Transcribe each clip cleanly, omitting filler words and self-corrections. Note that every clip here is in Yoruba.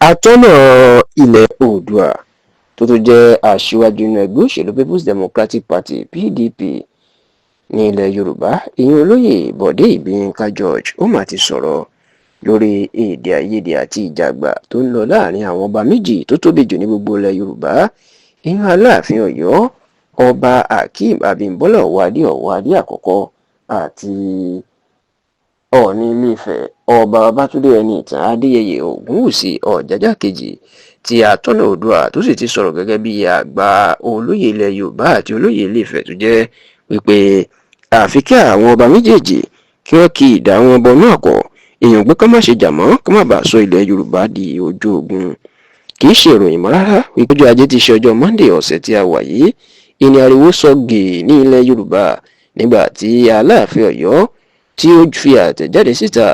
atọ́nà ilẹ̀ oòduà tó tún jẹ́ aṣíwájú inú ẹgbẹ́ òṣèlú People's Democratic Party PDP ní ilẹ̀ Yorùbá ìyẹn olóyè Bọ̀dé Ìbíyìnká George ó mà ti sọ̀rọ̀ lórí èdè àìyedè àti ìjàgbá tó ń lọ láàrin àwọn ọba méjì tó tóbi jù ní gbogbo ilẹ̀ Yorùbá ìyẹn Aláàfin Ọ̀yọ́ ọba Akeem Abímbọ́lá Ọ̀wádé àkọ́kọ́ àti Ọọ̀ni Ilé-Ifẹ̀ ọba Babátúndé Ẹniìtàn Adéyẹyè Ògúnwùsì Ọ̀jájá kejì tí atọ́nà Oòduà tó sì ti sọ̀rọ̀ gẹ́gẹ́ bí àgbà olóyè ilẹ̀ Yorùbá àti olóyè Ilé-Ifẹ̀ tó jẹ́ wípé àfi kí àwọn ọba méjèèjì kí wọ́n kí ìdá wọn bọnú àkọ́ èèyàn gbé ká má ṣe jà mọ́ ká má bàa sọ ilẹ̀ Yorùbá di ojú ogun kì í ṣe ìròyìn mọ́ rárá wípé ọjọ́ Ajé ti ṣe ọjọ́ Monday ọ̀sẹ̀ tí a wà yìí ìní ariwo sọ gèè ní ilẹ̀ Yorùbá nígbà tí Aláàfin Ọ̀yọ́ tí ó fi àtẹ̀jáde síta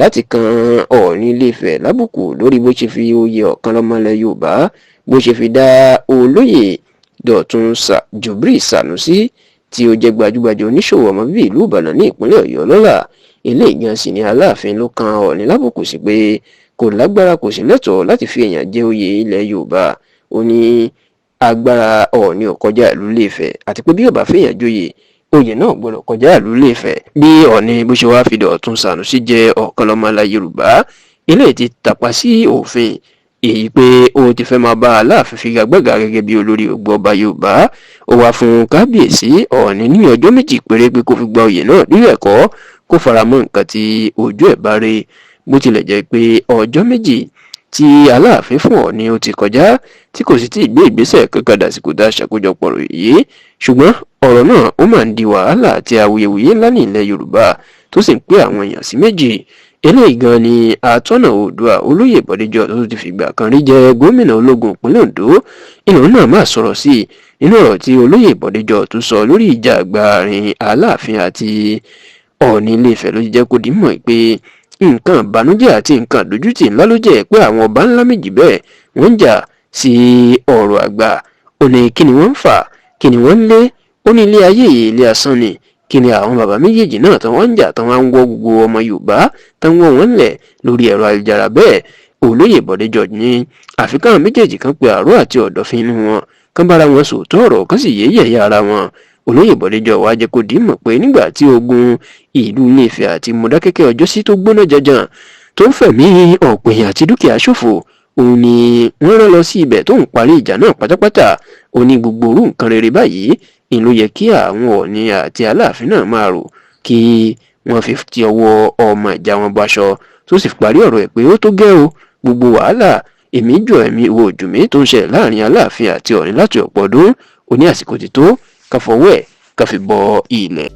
láti kan Ọọ̀ni Ilé-Ifẹ̀ lábùkù lórí bó ṣe fi oyè ọ̀kan lọ́mọlẹ̀ Yorùbá bó ṣe fi dá olóyè Dọ̀tun Jubril Sànúsí tí ó jẹ́ gbajúgbajà oníṣòwò ọmọ bíbí ìlú Ìbàdàn ní ìpínlẹ̀ Ọ̀yọ́ lọ́lá ilé ìjọsìn ní Aláàfin ló kan Ọọ̀ni lábùkù sí pé kò lágbára kò sí lẹ́tọ̀ọ́ láti fi èèyàn jẹ oyè ilẹ̀ Yorùbá ó ní agbára Ọọ̀ni ò kọjá ìlú Ilé-Ifẹ̀ àti pé bí ó bá fèèyàn joyè oyè náà gbọ́dọ̀ kọjá ìlú Ilé-Ifẹ̀ bí Ọọ̀ni bó ṣe wá fi Dọ̀tun Sànúsí jẹ ọ̀kan lọ́mọlẹ̀ Yorùbá ilé ti tàpá sí òfin èyí pé ó ti fẹ́ máa bá Aláàfin figagbága gẹ́gẹ́ bí olórí gbogbo ọba Yorùbá ó wá fún kábíyèsí Ọọ̀ni ní ọjọ́ méjì péré pé kó fi gba oyè náà bí bẹ́ẹ̀ kọ́ kó fara mọ́ nǹkan tí ojú ẹ̀ bá rí bó tilẹ̀ jẹ́ pé ọjọ́ méjì tí Aláàfin fún Ọọ̀ni ó ti kọjá tí kò sì tí ì gbé ìgbésẹ̀ kankan dàsìkò dá ṣàkójọpọ̀ yìí ṣùgbọ́n ọ̀rọ̀ náà ó máa ń di wàhálà àti awuyewuye ńlá ní ilẹ̀ Yorùbá tó sì ń pé àwọn èèyàn sí méjì eléyìí gan ni atọ́nà Oòduà olóyè Bọ̀dé George tó ti fìgbà kan rí jẹ́ gómìnà ológun ìpínlẹ̀ Ondo ìnáwó náà máa sọ̀rọ̀ sí i nínú ọ̀rọ̀ tí olóyè Bọ̀dé George tó sọ lórí ìjà àgbàrin Aláàfin àti Ọọ̀ni Ilé-Ifẹ̀ ló jẹ́ kó dìímọ̀ pé nǹkan ìbànújẹ́ àti nǹkan àdójútì ńlá ló jẹ́ pé àwọn ọba ńlá méjì bẹ́ẹ̀ wọ́n ń jà sí ọ̀rọ̀ àgbà ó ní kí ni wọ́n ń fà kí ni wọ́n ń lé ó ní ilé ayé yìí ilé asán ni kí ni àwọn bàbá méjèèjì náà tán wọ́n ń jà tán wọ́n ń wọ́ gbogbo ọmọ Yorùbá tán wọ́n wọ́n lẹ̀ lórí ẹ̀rọ ayélujára bẹ́ẹ̀ olóyè Bọ̀dé George ní àfikún méjèèjì kan pé àrò àti ọ̀dọ̀fin inú wọn kán bára wọn sòótọ́ ọ̀rọ̀ kán sì yẹ̀yẹ́ ara wọn olóyè Bọ̀dé George wá jẹ́ kó dìímọ̀ pé nígbà tí ogun ìlú Ilé-Ifẹ̀ àti Mọdákẹ́kẹ́ ọjọ́sí tó gbóná janjan tó ń fẹ̀mí ọ̀pọ̀ èèyàn àti dúkìá ṣòfò òun ni wọ́n rán lọ sí ibẹ̀ tó ń parí ìjà náà pátápátá ó ní gbogbo orú nǹkan rere báyìí ìlú yẹ kí àwọn Ọọ̀ni àti Aláàfin náà máa rò kí wọ́n fi ti ọwọ́ ọmọ ìjà wọn báṣọ tó sì parí ọ̀rọ̀ ẹ̀ pé ó tó gẹ́ o gbogbo wàhálà èmi jọ ẹ̀mí ìwọ òjùmí tó ń ṣẹlẹ̀ láàrin Aláàfin àti Ọọ̀ni láti ọ̀pọ̀ ọdún ó ní àsìkò ti tó ká fọwọ́ ẹ̀ ká fi bọ ilẹ̀.